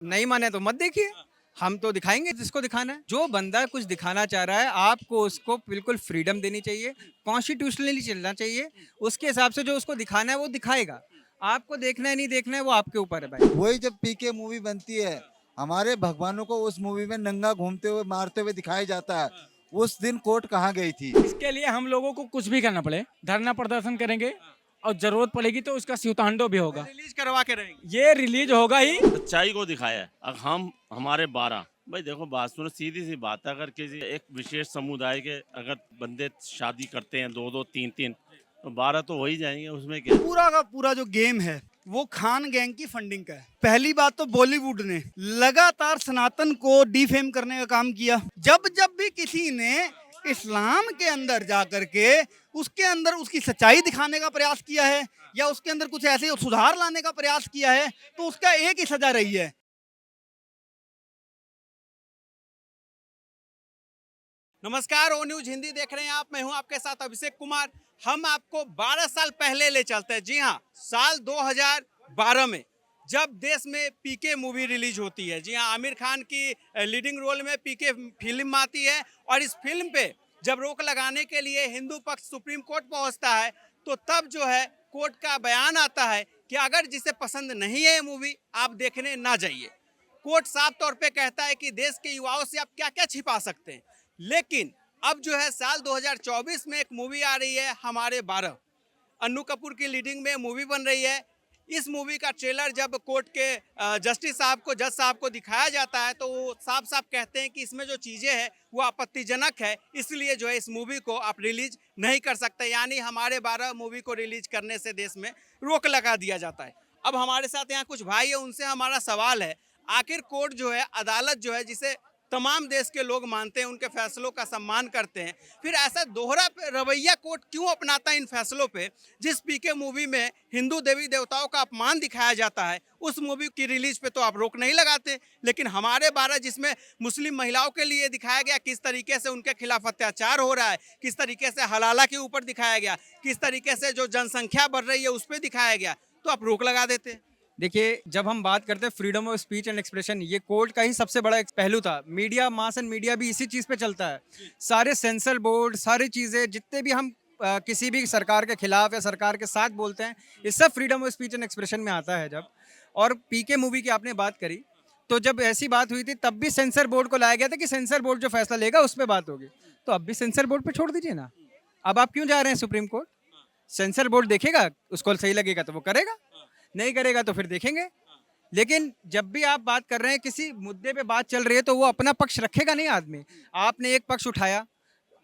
नहीं माने तो मत देखिए। हम तो दिखाएंगे जिसको दिखाना है। जो बंदा कुछ दिखाना चाह रहा है आपको उसको बिल्कुल फ्रीडम देनी चाहिए, कॉन्स्टिट्यूशनली चलना चाहिए। उसके हिसाब से जो उसको दिखाना है वो दिखाएगा। आपको देखना है नहीं देखना है वो आपके ऊपर है भाई। वही जब पीके मूवी बनती है, हमारे भगवानों को उस मूवी में नंगा घूमते हुए मारते हुए दिखाया जाता है। उस दिन कोर्ट कहाँ गई थी? इसके लिए हम लोगों को कुछ भी करना पड़े, धरना प्रदर्शन करेंगे और जरूरत पड़ेगी तो उसका स्यूतांडो भी होगा। रिलीज करवा के रहेंगे। ये रिलीज होगा ही। सच्चाई को दिखाया है। अब हम हमारे 12 भाई देखो बात सुनो, सीधी सी बात है। अगर किसी एक विशेष समुदाय के अगर बंदे शादी करते हैं दो दो तीन तीन, तो 12 तो हो ही जाएंगे, उसमें क्या है? पूरा का पूरा जो गेम है वो खान गैंग की फंडिंग का है। पहली बात तो बॉलीवुड ने लगातार सनातन को डिफेम करने का काम किया। जब जब भी किसी ने इस्लाम के अंदर जा करके उसके अंदर उसकी सच्चाई दिखाने का प्रयास किया है या उसके अंदर कुछ ऐसे सुधार लाने का प्रयास किया है तो उसका एक ही सजा रही है। नमस्कार, ओ न्यूज हिंदी देख रहे हैं आप। मैं हूं आपके साथ अभिषेक कुमार। हम आपको 12 साल पहले ले चलते हैं। जी हां, साल 2012 में जब देश में पीके मूवी रिलीज होती है। जी हां, आमिर खान की लीडिंग रोल में पीके फिल्म आती है और इस फिल्म पे जब रोक लगाने के लिए हिंदू पक्ष सुप्रीम कोर्ट पहुंचता है तो तब जो है कोर्ट का बयान आता है कि अगर जिसे पसंद नहीं है ये मूवी आप देखने ना जाइए। कोर्ट साफ तौर पे कहता है कि देश के युवाओं से आप क्या क्या छिपा सकते हैं। लेकिन अब जो है साल 2024 में एक मूवी आ रही है हमारे 12। अन्नू कपूर की लीडिंग में मूवी बन रही है। इस मूवी का ट्रेलर जब कोर्ट के जस्टिस साहब को, जज साहब को दिखाया जाता है तो वो साफ साफ कहते हैं कि इसमें जो चीज़ें हैं वो आपत्तिजनक है, इसलिए जो है इस मूवी को आप रिलीज नहीं कर सकते। यानी हमारे 12 मूवी को रिलीज करने से देश में रोक लगा दिया जाता है। अब हमारे साथ यहाँ कुछ भाई है, उनसे हमारा सवाल है, आखिर कोर्ट जो है, अदालत जो है, जिसे तमाम देश के लोग मानते हैं, उनके फैसलों का सम्मान करते हैं, फिर ऐसा दोहरा रवैया कोर्ट क्यों अपनाता है इन फैसलों पे? जिस पीके मूवी में हिंदू देवी देवताओं का अपमान दिखाया जाता है उस मूवी की रिलीज पे तो आप रोक नहीं लगाते, लेकिन हमारे 12 जिसमें मुस्लिम महिलाओं के लिए दिखाया गया किस तरीके से उनके खिलाफ अत्याचार हो रहा है, किस तरीके से हलाला के ऊपर दिखाया गया, किस तरीके से जो जनसंख्या बढ़ रही है उस पर दिखाया गया, तो आप रोक लगा देते। देखिए, जब हम बात करते हैं freedom of speech and expression, ये कोर्ट का ही सबसे बड़ा एक पहलू था। मीडिया, मास एंड मीडिया भी इसी चीज़ पे चलता है। सारे सेंसर बोर्ड, सारी चीज़ें जितने भी हम किसी भी सरकार के खिलाफ या सरकार के साथ बोलते हैं, ये सब freedom of speech and expression में आता है। जब और पीके मूवी की आपने बात करी, तो जब ऐसी बात हुई थी तब भी सेंसर बोर्ड को लाया गया था कि सेंसर बोर्ड जो फैसला लेगा उस पर बात होगी। तो अब भी सेंसर बोर्ड पे छोड़ दीजिए ना। अब आप क्यों जा रहे हैं सुप्रीम कोर्ट? सेंसर बोर्ड देखेगा, उसको सही लगेगा तो वो करेगा, नहीं करेगा तो फिर देखेंगे। लेकिन जब भी आप बात कर रहे हैं, किसी मुद्दे पे बात चल रही है, तो वो अपना पक्ष रखेगा नहीं आदमी। आपने एक पक्ष उठाया,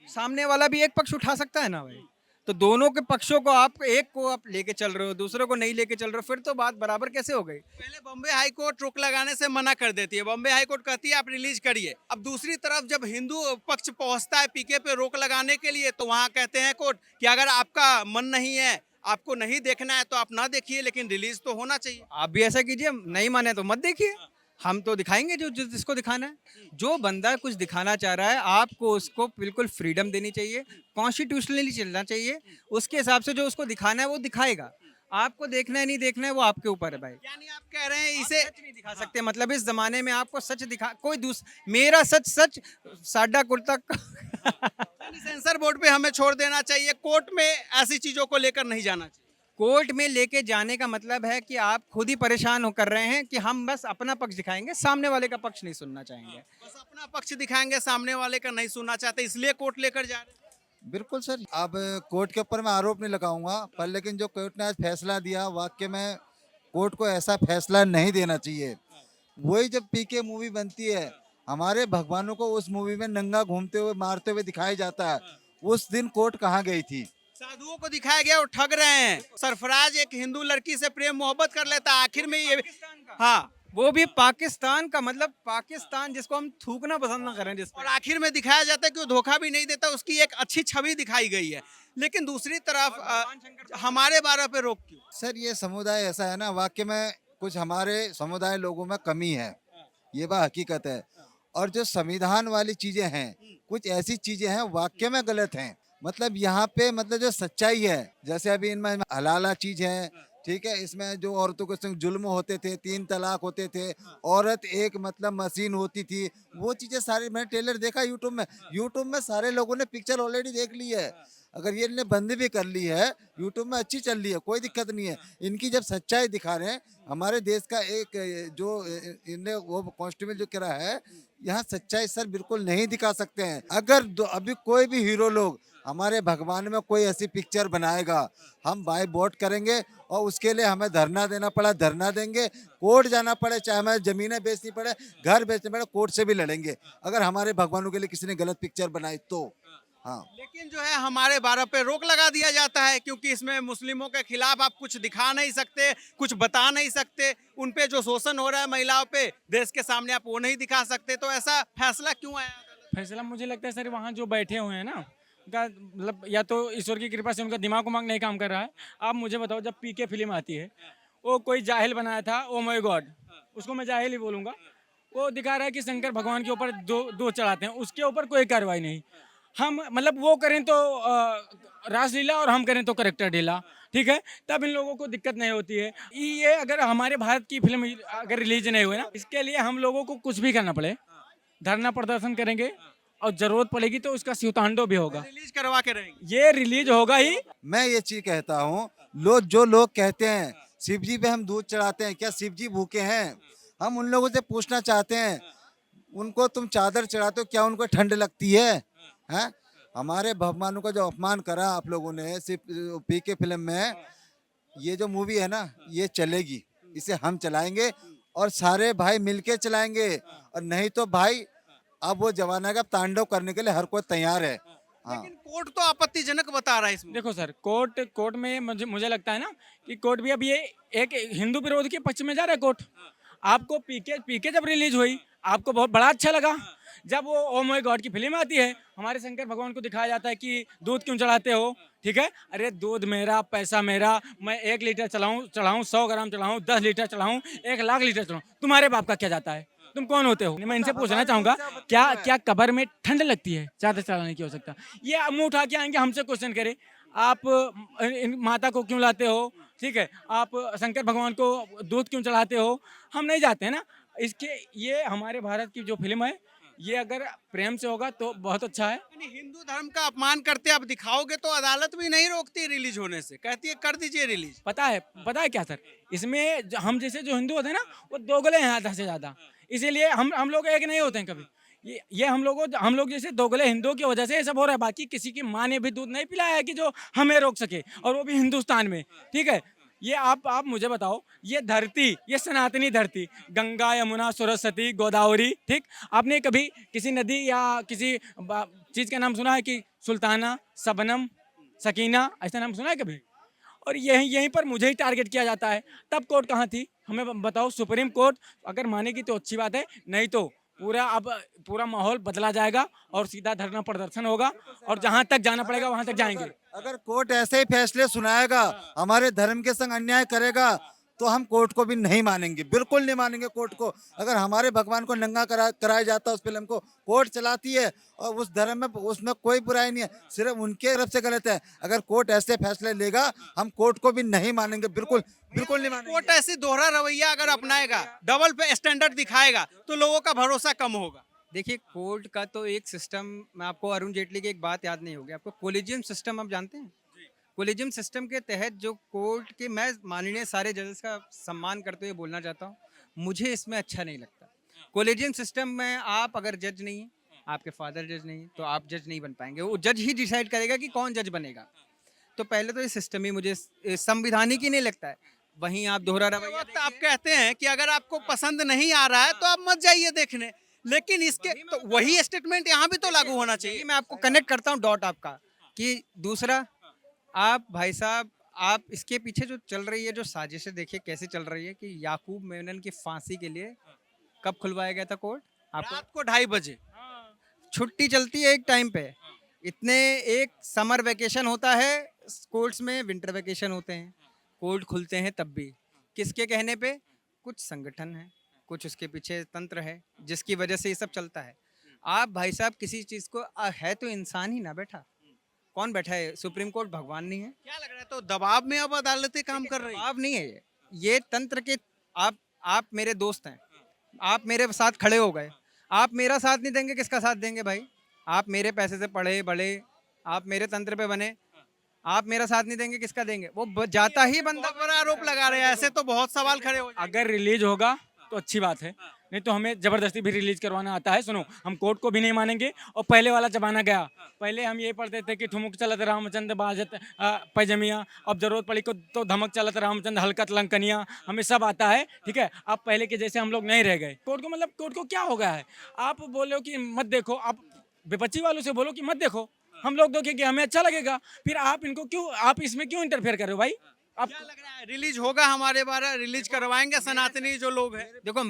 सामने वाला भी एक पक्ष उठा सकता है ना भाई। तो दोनों के पक्षों को आप, एक को आप लेके चल रहे हो, दूसरे को नहीं लेके चल रहे हो, फिर तो बात बराबर कैसे हो गई? पहले बॉम्बे हाई कोर्ट रोक लगाने से मना कर देती है, बॉम्बे हाई कोर्ट कहती है आप रिलीज करिए। अब दूसरी तरफ जब हिंदू पक्ष पहुंचता है पीके पे रोक लगाने के लिए, तो वहां कहते हैं कोर्ट कि अगर आपका मन नहीं है, आपको नहीं देखना है तो आप ना देखिए, लेकिन रिलीज तो होना चाहिए। आप भी ऐसा कीजिए, नहीं माने तो मत देखिए। हम तो दिखाएंगे जो जिसको दिखाना है। जो बंदा कुछ दिखाना चाह रहा है आपको उसको बिल्कुल फ्रीडम देनी चाहिए, कॉन्स्टिट्यूशनली चलना चाहिए। उसके हिसाब से जो उसको दिखाना है वो दिखाएगा। आपको देखना है नहीं देखना है वो आपके ऊपर है भाई। यानी आप कह रहे हैं इसे सच नहीं दिखा सकते, मतलब इस जमाने में आपको सच दिखा, कोई मेरा सच सच, साडा कुर्ता सेंसर बोर्ड पे हमें छोड़ देना चाहिए, कोर्ट में ऐसी चीजों को लेकर नहीं जाना चाहिए। कोर्ट में लेके जाने का मतलब है कि आप खुद ही परेशान हो कर रहे हैं कि हम बस अपना पक्ष दिखाएंगे, सामने वाले का पक्ष नहीं सुनना चाहेंगे। बस अपना पक्ष दिखाएंगे, सामने वाले का नहीं सुनना चाहते, इसलिए कोर्ट लेकर जा रहे हैं। बिल्कुल सर। अब कोर्ट के ऊपर मैं आरोप नहीं लगाऊंगा, पर लेकिन जो कोर्ट ने आज फैसला दिया, वाकई में कोर्ट को ऐसा फैसला नहीं देना चाहिए। वही जब पीके मूवी बनती है, हमारे भगवानों को उस मूवी में नंगा घूमते हुए मारते हुए दिखाया जाता है। उस दिन कोर्ट कहाँ गई थी? साधुओं को दिखाया गया वो ठग रहे हैं। सरफराज एक हिंदू लड़की से प्रेम मोहब्बत कर लेता है, आखिर में ये, हाँ, वो भी पाकिस्तान का, मतलब पाकिस्तान जिसको हम थूकना पसंद ना करें, जिस और आखिर में दिखाया जाता है कि वो धोखा भी नहीं देता, उसकी एक अच्छी छवि दिखाई गई है। लेकिन दूसरी तरफ हमारे 12 पे रोक क्यों? सर ये समुदाय ऐसा है ना, वाकई में कुछ हमारे समुदाय लोगों में कमी है, ये बात हकीकत है। और जो संविधान वाली चीजें हैं, कुछ ऐसी चीजें हैं वाकई में गलत हैं। मतलब यहाँ पे मतलब जो सच्चाई है, जैसे अभी इनमें हलाला चीज है, ठीक है, इसमें जो औरतों के संग जुल्म होते थे, 3 तलाक होते थे, औरत एक मतलब मशीन होती थी, वो चीजें सारी मैंने ट्रेलर देखा यूट्यूब में सारे लोगों ने पिक्चर ऑलरेडी देख ली है। अगर ये इन्हें बंद भी कर ली है, यूट्यूब में अच्छी चल रही है, कोई दिक्कत नहीं है। इनकी जब सच्चाई दिखा रहे हैं, हमारे देश का एक जो इन्हें वो कांस्टेबल जो करा है, यहाँ सच्चाई सर बिल्कुल नहीं दिखा सकते हैं। अगर अभी कोई भी हीरो लोग हमारे भगवान में कोई ऐसी पिक्चर बनाएगा, हम बाय वोट करेंगे और उसके लिए हमें धरना देना पड़ा धरना देंगे, कोर्ट जाना पड़े, चाहे हमें जमीनें बेचनी पड़े, घर बेचने पड़े, कोर्ट से भी लड़ेंगे अगर हमारे भगवानों के लिए किसी ने गलत पिक्चर बनाई तो। हाँ, लेकिन जो है हमारे 12 पे रोक लगा दिया जाता है क्योंकि इसमें मुस्लिमों के खिलाफ आप कुछ दिखा नहीं सकते, कुछ बता नहीं सकते, उन पे जो शोषण हो रहा है महिलाओं पे देश के सामने आप वो नहीं दिखा सकते, तो ऐसा फैसला क्यों आया? फैसला मुझे लगता है सर वहाँ जो बैठे हुए हैं ना, उनका मतलब या तो ईश्वर की कृपा से उनका दिमाग उमाग नहीं काम कर रहा है। आप मुझे बताओ, जब पीके फिल्म आती है, वो कोई जाहिल बनाया था, ओ माय गॉड, उसको मैं जाहिल ही बोलूँगा। वो दिखा रहा है कि शंकर भगवान के ऊपर दो चढ़ाते हैं, उसके ऊपर कोई कार्रवाई नहीं। हम मतलब वो करें तो रासलीला और हम करें तो करेक्टर ढीला, ठीक है, तब इन लोगों को दिक्कत नहीं होती है। ये अगर हमारे भारत की फिल्म अगर रिलीज नहीं हुई ना, इसके लिए हम लोगों को कुछ भी करना पड़े, धरना प्रदर्शन करेंगे और जरूरत पड़ेगी तो उसका स्यूतांडो भी होगा। रिलीज करवा के रहेंगे। ये रिलीज होगा ही। मैं ये चीज कहता हूँ, जो लोग कहते हैं शिव जी पे हम दूध चढ़ाते हैं, क्या शिव जी भूखे हैं? हम उन लोगों से पूछना चाहते हैं, उनको तुम चादर चढ़ाते हो, क्या उनको ठंड लगती है? हैं? हमारे भगवानों का जो अपमान करा आप लोगों ने सिर्फ पीके फिल्म में, ये जो मूवी है ना, ये चलेगी, इसे हम चलाएंगे और सारे भाई मिलके चलाएंगे, और नहीं तो भाई अब वो जमाना का तांडव करने के लिए हर कोई तैयार है। हाँ, लेकिन कोर्ट तो आपत्तिजनक बता रहा है इसमें। देखो सर, कोर्ट में मुझे लगता है ना कि कोर्ट भी अब ये एक हिंदू विरोध के पक्ष में जा रहा है कोर्ट। आपको पीके जब रिलीज हुई, आपको बहुत बड़ा अच्छा लगा। जब वो ओ माय गॉड की फिल्म आती है, हमारे शंकर भगवान को दिखाया जाता है कि दूध क्यों चढ़ाते हो, ठीक है, अरे दूध मेरा, पैसा मेरा, मैं 1 लीटर चढ़ाऊं 100 ग्राम चढ़ाऊं, 10 लीटर चढ़ाऊं, 1 लाख लीटर चढ़ाऊं, तुम्हारे बाप का क्या जाता है? तुम कौन होते हो? मैं इनसे पूछना चाहूंगा, क्या कब्र में ठंड लगती है? चादर चढ़ाने की हो सकता? ये मुंह उठा के आएंगे हमसे क्वेश्चन करे, आप माता को क्यों लाते हो, ठीक है, आप शंकर भगवान को दूध क्यों चढ़ाते हो? हम नहीं जाते हैं ना। इसके ये हमारे भारत की जो फिल्म है, ये अगर प्रेम से होगा तो बहुत अच्छा है। यानी हिंदू धर्म का अपमान करते आप दिखाओगे तो अदालत भी नहीं रोकती रिलीज होने से, कहती है कर दीजिए रिलीज। पता है क्या सर, इसमें हम जैसे जो हिंदू होते हैं ना, वो दोगले हैं आधा से ज्यादा, इसीलिए हम लोग एक नहीं होते हैं कभी। ये हम लोग जैसे दोगले हिंदुओं की वजह से ये सब हो रहा है। बाकी किसी की माँ ने भी दूध नहीं पिलाया है कि जो हमें रोक सके, और वो भी हिंदुस्तान में, ठीक है। ये आप मुझे बताओ, ये धरती, ये सनातनी धरती, गंगा यमुना सरस्वती गोदावरी, ठीक, आपने कभी किसी नदी या किसी चीज का नाम सुना है कि सुल्ताना, सबनम, सकीना, ऐसा नाम सुना है कभी? और यहीं पर मुझे ही टारगेट किया जाता है। तब कोर्ट कहाँ थी, हमें बताओ। सुप्रीम कोर्ट अगर मानेगी तो अच्छी बात है, नहीं तो पूरा माहौल बदला जाएगा और सीधा धरना प्रदर्शन होगा, और जहां तक जाना पड़ेगा वहां तक जाएंगे। अगर कोर्ट ऐसे ही फैसले सुनाएगा, हमारे धर्म के संग अन्याय करेगा, तो हम कोर्ट को भी नहीं मानेंगे, बिल्कुल नहीं मानेंगे कोर्ट को। अगर हमारे भगवान को नंगा कराया जाता है, उस फिल्म को कोर्ट चलाती है, और उस धर्म में उसमें कोई बुराई नहीं है, सिर्फ उनके तरफ से गलत है। अगर कोर्ट ऐसे फैसले लेगा, हम कोर्ट को भी नहीं मानेंगे, बिल्कुल नहीं मानेंगे। कोर्ट ऐसी दोहरा रवैया अगर अपनाएगा, डबल पे स्टैंडर्ड दिखाएगा, तो लोगों का भरोसा कम होगा। देखिए, कोर्ट का तो एक सिस्टम, मैं आपको अरुण जेटली की एक बात याद नहीं होगी आपको, कोलिजियम सिस्टम आप जानते हैं? कोलिजियम सिस्टम के तहत जो कोर्ट के, मैं माननीय सारे जजेस का सम्मान करते हुए बोलना चाहता हूँ, मुझे इसमें अच्छा नहीं लगता। कोलिजियम सिस्टम में आप अगर जज नहीं है, आपके फादर जज नहीं है, तो आप जज नहीं बन पाएंगे। वो जज ही डिसाइड करेगा कि कौन जज बनेगा। तो पहले तो ये सिस्टम ही मुझे संविधानिक ही नहीं लगता है। वहीं आप दोहरा रवैया वक्त आप कहते हैं कि अगर आपको पसंद नहीं आ रहा है तो आप मत जाइए देखने, लेकिन इसके तो वही स्टेटमेंट यहाँ भी तो लागू होना चाहिए। मैं आपको कनेक्ट करता हूँ डॉट आपका, कि दूसरा, आप भाई साहब, आप इसके पीछे जो चल रही है, जो साजिशें देखिए कैसे चल रही है, कि याकूब मेनन की फांसी के लिए कब खुलवाया गया था कोर्ट? आपको रात को 2:30 बजे छुट्टी चलती है एक टाइम पे, इतने एक समर वेकेशन होता है कोर्ट्स में, विंटर वेकेशन होते हैं, कोर्ट खुलते हैं तब भी किसके कहने पे? कुछ संगठन है, कुछ उसके पीछे तंत्र है, जिसकी वजह से ये सब चलता है। आप भाई साहब किसी चीज़ को है तो इंसान ही ना बैठा, कौन बैठा है? सुप्रीम कोर्ट भगवान नहीं है? क्या लग रहा है, तो दबाव में अब अदालतें काम कर रही है? दबाव नहीं है ये तंत्र के। आप मेरे दोस्त हैं, आप मेरे साथ खड़े हो गए, आप मेरा साथ नहीं देंगे, किसका साथ देंगे भाई? आप मेरे पैसे से पढ़े बढ़े, आप मेरे तंत्र पे बने, आप मेरा साथ नहीं देंगे, किसका देंगे? वो जाता ही बंदा। बहुत बड़ा आरोप लगा रहे हैं, ऐसे तो बहुत सवाल खड़े हो जाएंगे। अगर रिलीज होगा तो अच्छी बात है, नहीं तो हमें जबरदस्ती भी रिलीज करवाना आता है। सुनो, हम कोर्ट को भी नहीं मानेंगे। और पहले वाला जमाना गया, पहले हम ये पढ़ते थे कि ठुमुक चलत रामचंद्र बाजत पैजमिया, अब जरूरत पड़ी को तो धमक चलत रामचंद्र हलकत लंकनिया, हमें सब आता है, ठीक है। अब पहले के जैसे हम लोग नहीं रह गए। कोर्ट को मतलब कोर्ट को क्या हो गया है? आप बोलो कि मत देखो, आप विपक्षी वालों से बोलो कि मत देखो, हम लोग देखेंगे, हमें अच्छा लगेगा। फिर आप इनको क्यों, आप इसमें क्यों इंटरफेयर कर रहे हो भाई? आप क्या लग रहा है, रिलीज होगा हमारे बारे, रिलीज करवाएंगे सनातनी जो लोग हैं? देखो,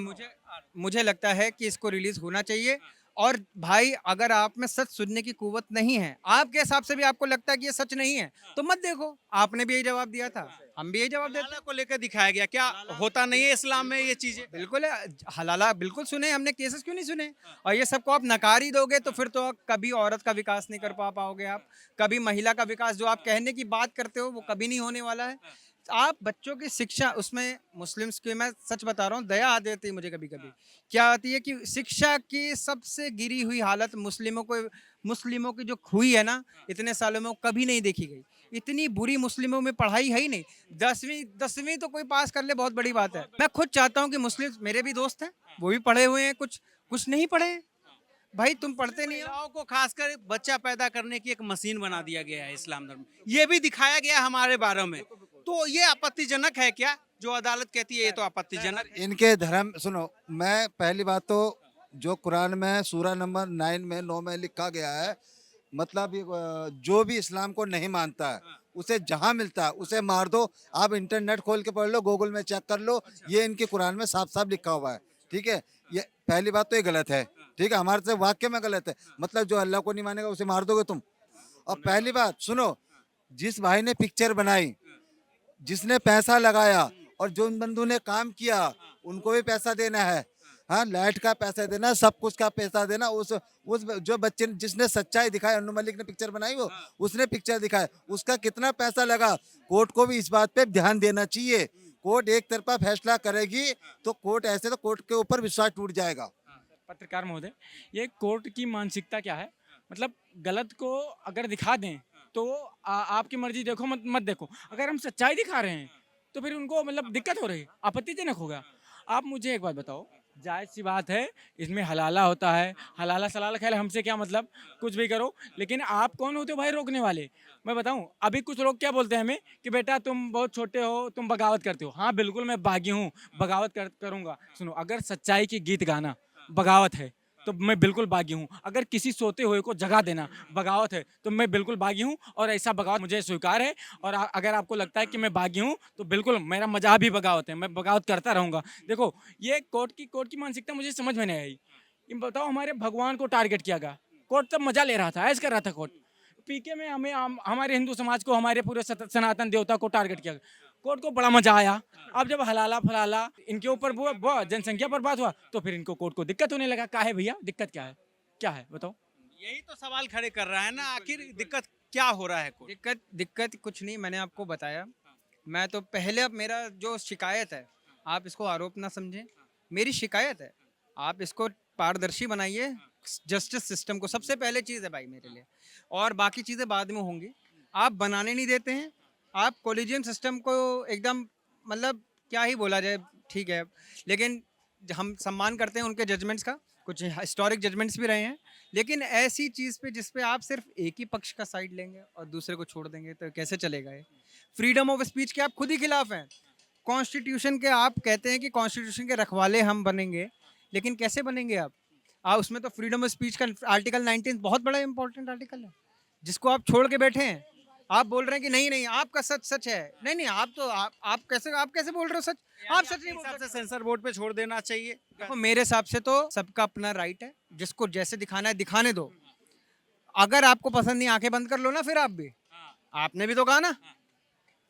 मुझे लगता है कि इसको रिलीज होना चाहिए। और भाई, अगर आप में सच सुनने की कुव्वत नहीं है, आपके हिसाब से भी आपको लगता है कि ये सच नहीं है, तो मत देखो। आपने भी यही जवाब दिया था, हम भी यही जवाब देते हलाला को लेकर दिखाया गया, क्या होता नहीं है इस्लाम में ये चीजें? बिल्कुल है। हलाला बिल्कुल सुने हमने, केसेस क्यों नहीं सुने? और ये सबको आप नकार ही दोगे तो फिर तो कभी औरत का विकास नहीं कर पाओगे आप, कभी महिला का विकास जो आप कहने की बात करते हो वो कभी नहीं होने वाला है। आप बच्चों की शिक्षा, उसमें मुस्लिम्स की, मैं सच बता रहा हूँ, दया आ जाती है मुझे कभी कभी। क्या आती है कि शिक्षा की सबसे गिरी हुई हालत मुस्लिमों की जो हुई है ना इतने सालों में, वो कभी नहीं देखी गई। इतनी बुरी मुस्लिमों में पढ़ाई है ही नहीं। 10वीं तो कोई पास कर ले, बहुत बड़ी बात है। मैं खुद चाहता हूँ कि मुस्लिम, मेरे भी दोस्त हैं, वो भी पढ़े हुए हैं, कुछ नहीं पढ़े हैं। भाई तुम पढ़ते नहीं हो। महिलाओं को खासकर बच्चा पैदा करने की एक मशीन बना दिया गया है इस्लाम धर्म में। ये भी दिखाया गया हमारे बारे में, तो ये आपत्तिजनक है क्या? जो अदालत कहती है ये तो आपत्तिजनक है। इनके धर्म सुनो, मैं पहली बात तो जो कुरान में सूरा नंबर 9 में लिखा गया है, मतलब जो भी इस्लाम को नहीं मानता है उसे जहां मिलता है उसे मार दो। आप इंटरनेट खोल के पढ़ लो, गूगल में चेक कर लो, ये इनके कुरान में साफ साफ लिखा हुआ है, ठीक है। ये पहली बात तो ये गलत है, ठीक है, हमारे से वाक्य में गलत है। मतलब जो अल्लाह को नहीं मानेगा उसे मार दोगे तुम। और पहली बात सुनो, जिस भाई ने पिक्चर बनाई, जिसने पैसा लगाया, और जो बंधु ने काम किया उनको भी पैसा देना है। हाँ, लाइट का पैसा देना, सब कुछ का पैसा देना। उस जो बच्चे जिसने सच्चाई दिखाई, अनु मलिक ने पिक्चर बनाई, वो उसने पिक्चर दिखाया, उसका कितना पैसा लगा। कोर्ट को भी इस बात पे ध्यान देना चाहिए। कोर्ट एक तरफा फैसला करेगी तो कोर्ट के ऊपर विश्वास टूट जाएगा। पत्रकार महोदय, ये कोर्ट की मानसिकता क्या है? मतलब गलत को अगर दिखा दें तो आपकी मर्जी, देखो मत देखो। अगर हम सच्चाई दिखा रहे हैं तो फिर उनको मतलब दिक्कत हो रही है, आपत्तिजनक होगा। आप मुझे एक बात बताओ, जायज़ सी बात है, इसमें हलाला होता है, हलाला सलाला, खैर हमसे क्या मतलब, कुछ भी करो, लेकिन आप कौन होते हो भाई रोकने वाले? मैं बताऊं, अभी कुछ लोग क्या बोलते हैं हमें कि बेटा तुम बहुत छोटे हो, तुम बगावत करते हो। हाँ बिल्कुल, मैं बागी हूँ, बगावत करूँगा। सुनो, अगर सच्चाई की गीत गाना बगावत है तो मैं बिल्कुल बागी हूँ। अगर किसी सोते हुए को जगा देना बगावत है तो मैं बिल्कुल बागी हूँ, और ऐसा बगावत मुझे स्वीकार है। और अगर आपको लगता है कि मैं बागी हूँ तो बिल्कुल, मेरा मजाक भी बगावत है, मैं बगावत करता रहूँगा। देखो, ये कोर्ट की मानसिकता मुझे समझ में नहीं आई। ये बताओ, हमारे भगवान को टारगेट किया गया, कोर्ट तब मजा ले रहा था, ऐसा कर रहा था कोर्ट। पीके में हमारे हिंदू समाज को, हमारे पूरे सनातन देवता को टारगेट किया गया, कोर्ट को बड़ा मजा आया। अब जब हलाला फलाला इनके ऊपर वो जनसंख्या पर बात हुआ तो फिर इनको कोर्ट को दिक्कत होने लगा। क्या है भैया, दिक्कत क्या है? क्या है बताओ? यही तो सवाल खड़े कर रहा है ना, आखिर दिक्कत क्या हो रहा है? दिक्कत कुछ नहीं, मैंने आपको बताया। मैं तो पहले, अब मेरा जो शिकायत है, आप इसको आरोप ना समझें, मेरी शिकायत है, आप इसको पारदर्शी बनाइए जस्टिस सिस्टम को। सबसे पहले चीज़ है भाई मेरे लिए, और बाकी चीज़ें बाद में होंगी। आप बनाने नहीं देते हैं, आप कोलिजियम सिस्टम को एकदम, मतलब क्या ही बोला जाए, ठीक है, लेकिन हम सम्मान करते हैं उनके जजमेंट्स का, कुछ हिस्टोरिक जजमेंट्स भी रहे हैं, लेकिन ऐसी चीज़ पे जिस पे आप सिर्फ एक ही पक्ष का साइड लेंगे और दूसरे को छोड़ देंगे तो कैसे चलेगा ये? फ्रीडम ऑफ स्पीच के आप खुद ही खिलाफ हैं। कॉन्स्टिट्यूशन के आप कहते हैं कि कॉन्स्टिट्यूशन के रखवाले हम बनेंगे, लेकिन कैसे बनेंगे आप? उसमें तो फ्रीडम ऑफ स्पीच का आर्टिकल 19 बहुत बड़ा इंपॉर्टेंट आर्टिकल है, जिसको आप छोड़ के बैठे हैं। आप बोल रहे हैं कि नहीं आपका सच है। नहीं, आप तो आप कैसे बोल रहे हो सच? आप सच नहीं बोल रहे। सेंसर बोर्ड पे छोड़ देना चाहिए। देखो, मेरे हिसाब से तो सबका अपना राइट है, जिसको जैसे दिखाना है दिखाने दो। अगर आपको पसंद नहीं, आंखें बंद कर लो ना, फिर आप भी, आपने भी तो कहा ना।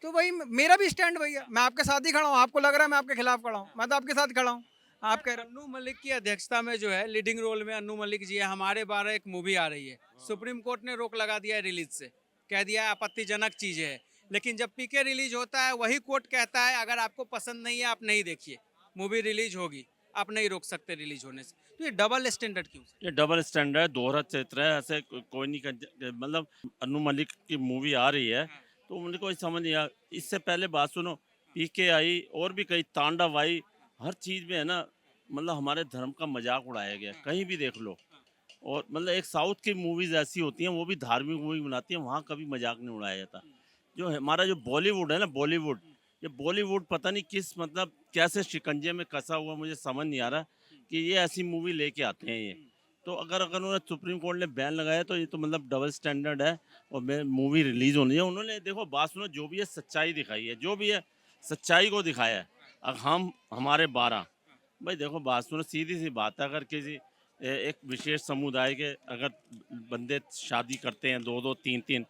तो भाई मेरा भी स्टैंड भैया, मैं आपके साथ ही खड़ा हूँ। आपको लग रहा है मैं आपके खिलाफ खड़ा हूँ, मैं तो आपके साथ खड़ा हूँ। आप कह रहे हो अन्नू मलिक की अध्यक्षता में जो है, लीडिंग रोल में अन्नू मलिक जी है, हमारे 12 एक मूवी आ रही है, सुप्रीम कोर्ट ने रोक लगा दिया है रिलीज से। कह दिया है आपत्तिजनक चीज़ है, लेकिन जब पीके रिलीज होता है वही कोर्ट कहता है अगर आपको पसंद नहीं है आप नहीं देखिए, मूवी रिलीज होगी, आप नहीं रोक सकते रिलीज होने से। तो ये डबल स्टैंडर्ड क्यों? ये डबल स्टैंडर्ड है, दोहरा चरित्र है, ऐसे कोई नहीं मतलब अनु मलिक की मूवी आ रही है तो मुझे कोई समझ नहीं आया। इससे पहले बात सुनो, पीके आई और भी कई, तांडव आई, हर चीज़ में है ना, मतलब हमारे धर्म का मजाक उड़ाया गया, कहीं भी देख लो। और मतलब एक साउथ की मूवीज ऐसी होती हैं, वो भी धार्मिक मूवी बनाती हैं, वहाँ कभी मजाक नहीं उड़ाया जाता। जो हमारा जो बॉलीवुड है ना, बॉलीवुड, ये बॉलीवुड पता नहीं किस मतलब कैसे शिकंजे में कसा हुआ, मुझे समझ नहीं आ रहा कि ये ऐसी मूवी लेके आते हैं ये। तो अगर अगर उन्होंने सुप्रीम कोर्ट ने बैन लगाया तो ये तो मतलब डबल स्टैंडर्ड है और मूवी रिलीज होनी है। उन्होंने देखो बात सुनो, जो भी है सच्चाई दिखाई है, जो भी है सच्चाई को दिखाया है। अब हम हमारे 12, भाई देखो बात सुनो, सीधी सी बात है, अगर किसी एक विशेष समुदाय के अगर बंदे शादी करते हैं 2-2 3-3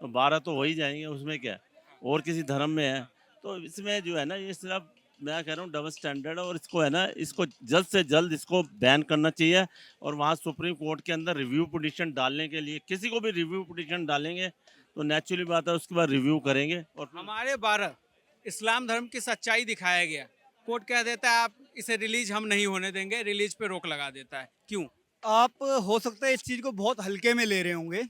तो 12 तो हो ही जाएंगे, उसमें क्या है? और किसी धर्म में है तो इसमें जो है ना, ये सिर्फ मैं कह रहा हूँ डबल स्टैंडर्ड है और इसको है ना, इसको जल्द से जल्द इसको बैन करना चाहिए। और वहाँ सुप्रीम कोर्ट के अंदर रिव्यू पिटीशन डालने के लिए, किसी को भी रिव्यू पिटीशन डालेंगे तो नेचुरली बात है उसके बाद रिव्यू करेंगे। और हमारे 12 इस्लाम धर्म की सच्चाई दिखाया गया, कोर्ट कह देता है आप इसे रिलीज हम नहीं होने देंगे, रिलीज पे रोक लगा देता है, क्यों? आप हो सकता है इस चीज़ को बहुत हल्के में ले रहे होंगे,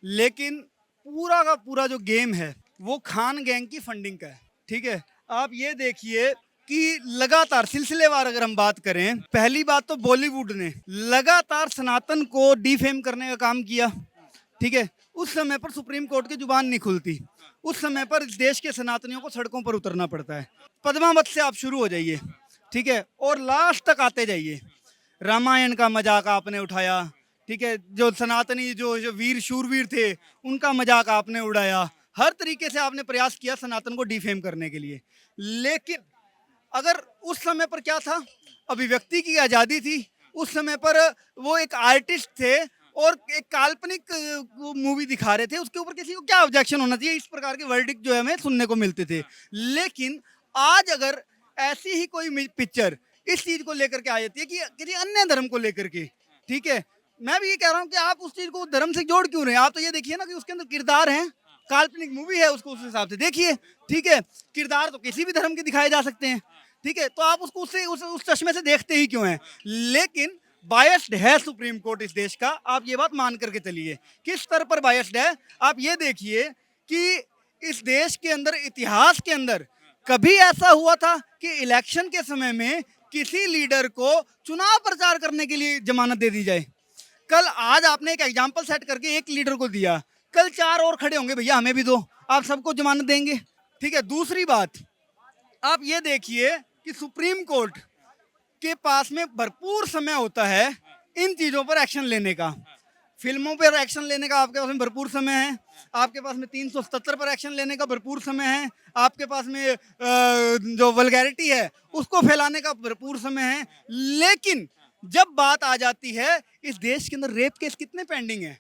लेकिन पूरा का पूरा जो गेम है वो खान गैंग की फंडिंग का है। ठीक है, आप ये देखिए कि लगातार सिलसिलेवार अगर हम बात करें, पहली बात तो बॉलीवुड ने लगातार सनातन को डिफेम करने का काम किया। ठीक है, उस समय पर सुप्रीम कोर्ट की जुबान नहीं खुलती, उस समय पर इस देश के सनातनियों को सड़कों पर उतरना पड़ता है। पद्मावत से आप शुरू हो जाइए, ठीक है, और लास्ट तक आते जाइए। रामायण का मजाक आपने उठाया, ठीक है, जो सनातनी जो जो वीर शूरवीर थे उनका मजाक आपने उड़ाया, हर तरीके से आपने प्रयास किया सनातन को डिफेम करने के लिए। लेकिन अगर उस समय पर क्या था, अभिव्यक्ति की आज़ादी थी, उस समय पर वो एक आर्टिस्ट थे और एक काल्पनिक मूवी दिखा रहे थे, उसके ऊपर किसी को क्या ऑब्जेक्शन होना चाहिए, इस प्रकार के वर्डिक्ट जो है हमें सुनने को मिलते थे। लेकिन आज अगर ऐसी ही कोई पिक्चर इस चीज़ को लेकर के आ जाती है कि किसी अन्य धर्म को लेकर के, ठीक है, मैं भी ये कह रहा हूँ कि आप उस चीज़ को धर्म से जोड़ क्यों रहे हैं? आप तो ये देखिए ना कि उसके अंदर किरदार हैं, काल्पनिक मूवी है, उसको उस हिसाब से देखिए। ठीक है, किरदार तो किसी भी धर्म के दिखाए जा सकते हैं, ठीक है, तो आप उसको उससे उस चश्मे से देखते ही क्यों हैं? लेकिन बायस्ड है सुप्रीम कोर्ट इस देश का, आप ये बात मान करके चलिए। किस स्तर पर बायस्ड है आप ये देखिए कि इस देश के अंदर, इतिहास के अंदर कभी ऐसा हुआ था कि इलेक्शन के समय में किसी लीडर को चुनाव प्रचार करने के लिए जमानत दे दी जाए? कल आज आपने एक एग्जाम्पल सेट करके एक लीडर को दिया, कल 4 और खड़े होंगे, भैया हमें भी दो, आप सबको जमानत देंगे। ठीक है, दूसरी बात आप ये देखिए कि सुप्रीम कोर्ट के पास में भरपूर समय होता है इन चीज़ों पर एक्शन लेने का। फिल्मों पर एक्शन लेने का आपके पास में भरपूर समय है, आपके पास में 377 पर एक्शन लेने का भरपूर समय है, आपके पास में जो वल्गैरिटी है उसको फैलाने का भरपूर समय है। लेकिन जब बात आ जाती है, इस देश के अंदर रेप केस कितने पेंडिंग है,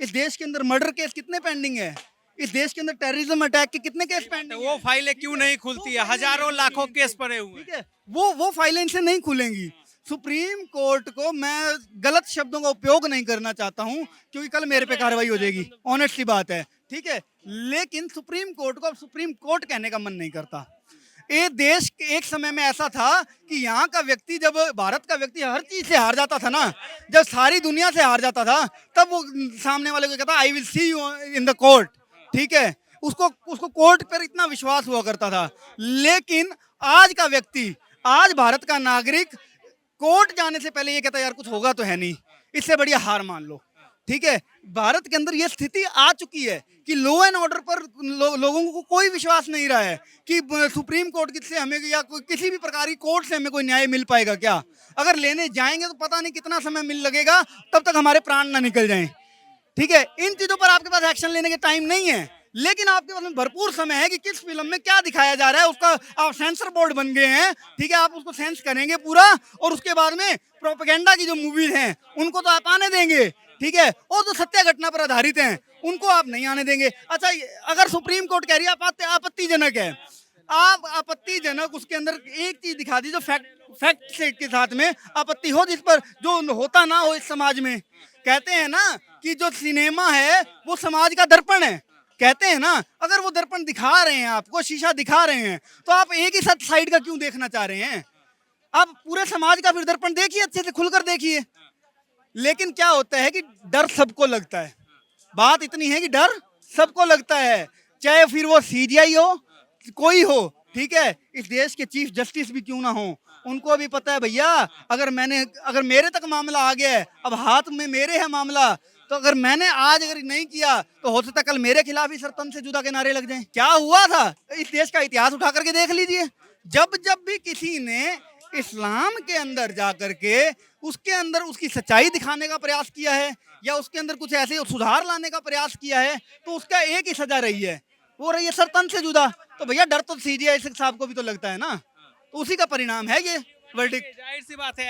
इस देश के अंदर मर्डर केस कितने पेंडिंग है, इस देश के अंदर टेररिज्म अटैक के कितने केस पेंडिंग है? वो फाइलें क्यों नहीं खुलती है? हजारों लाखों केस पड़े हुए हैं। ठीक है, वो फाइलें इनसे नहीं खुलेंगी। सुप्रीम कोर्ट को मैं गलत शब्दों का उपयोग नहीं करना चाहता हूं क्योंकि कल मेरे पे कार्रवाई हो जाएगी, ऑनेस्ट सी बात है। ठीक है, लेकिन सुप्रीम कोर्ट को अब सुप्रीम कोर्ट कहने का मन नहीं करता। ये देश एक समय में ऐसा था कि यहाँ का व्यक्ति, जब भारत का व्यक्ति हर चीज से हार जाता था ना, जब सारी दुनिया से हार जाता था, तब वो सामने वाले को कहता I will see you in the court. ठीक है, उसको कोर्ट पर इतना विश्वास हुआ करता था। लेकिन आज का व्यक्ति, आज भारत का नागरिक कोर्ट जाने से पहले ये कहता है यार कुछ होगा तो है नहीं, इससे बढ़िया हार मान लो। ठीक है, भारत के अंदर ये स्थिति आ चुकी है कि लॉ एंड ऑर्डर पर लोगों को कोई विश्वास नहीं रहा है कि सुप्रीम कोर्ट से हमें या किसी भी प्रकार की कोर्ट से हमें कोई न्याय मिल पाएगा क्या। अगर लेने जाएंगे तो पता नहीं कितना समय मिल लगेगा, तब तक हमारे प्राण ना निकल जाएं। ठीक है, इन चीजों पर आपके पास एक्शन लेने के टाइम नहीं है, लेकिन आपके पास में भरपूर समय है कि किस फिल्म में क्या दिखाया जा रहा है, उसका आप सेंसर बोर्ड बन गए हैं। ठीक है, आप उसको सेंस करेंगे पूरा, और उसके बाद में प्रोपेगेंडा की जो मूवीज हैं उनको तो आप आने देंगे। ठीक है, और जो सत्य घटना पर आधारित हैं उनको आप नहीं आने देंगे। अच्छा, अगर सुप्रीम कोर्ट कह रही है आपत्तिजनक है, आप आपत्तिजनक उसके अंदर एक चीज दिखा दी जो फैक्ट के साथ में आपत्ति हो, जिस पर जो होता ना हो इस समाज में। कहते हैं ना कि जो सिनेमा है वो समाज का दर्पण है। कहते हैं ना, अगर वो दर्पण दिखा रहे हैं, आपको शीशा दिखा रहे हैं, तो आप एक ही साइड का क्यों देखना चाह रहे हैं? आप पूरे समाज का फिर दर्पण देखिए, अच्छे से खुलकर देखिए। लेकिन क्या होता है कि डर सबको लगता है। बात इतनी है कि डर सबको लगता है, चाहे फिर वो सीजीआई हो, कोई हो, ठीक है। इस देश के चीफ जस्टिस भी क्यों ना हो, उनको भी पता है भैया, अगर मेरे तक मामला आ गया है, अब हाथ में मेरे है मामला, तो अगर मैंने आज अगर नहीं किया तो हो सकता है कल मेरे खिलाफ ही सरतन से जुदा के नारे लग जाएं। क्या हुआ था, इस देश का इतिहास उठा करके देख लीजिए। जब भी किसी ने इस्लाम के अंदर जा करके उसके अंदर उसकी सच्चाई दिखाने का प्रयास किया है या उसके अंदर कुछ ऐसे सुधार लाने का प्रयास किया है, तो उसका एक ही सजा रही है, वो रही है सरतन से जुदा। तो भैया डर तो सीजीआई साहब को भी तो लगता है ना, तो उसी का परिणाम है ये वर्डिक्ट। जाहिर सी बात है,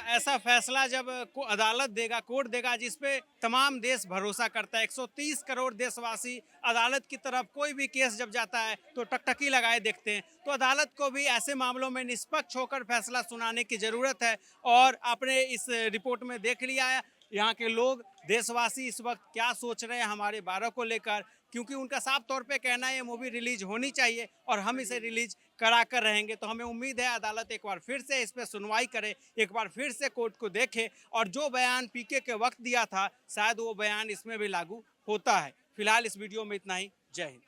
ऐसा फैसला जब अदालत देगा, कोर्ट देगा, जिसपे तमाम देश भरोसा करता है, 130 करोड़ देशवासी अदालत की तरफ कोई भी केस जब जाता है तो टकटकी लगाए देखते हैं, तो अदालत को भी ऐसे मामलों में निष्पक्ष होकर फैसला सुनाने की जरूरत है। और आपने इस रिपोर्ट में देख लिया है यहाँ के लोग, देशवासी इस वक्त क्या सोच रहे हैं हमारे 12 को लेकर, क्योंकि उनका साफ तौर पे कहना है ये मूवी रिलीज होनी चाहिए और हम इसे रिलीज करा कर रहेंगे। तो हमें उम्मीद है अदालत एक बार फिर से इस पर सुनवाई करे, एक बार फिर से कोर्ट को देखे और जो बयान पीके के वक्त दिया था शायद वो बयान इसमें भी लागू होता है। फिलहाल इस वीडियो में इतना ही। जय हिंद।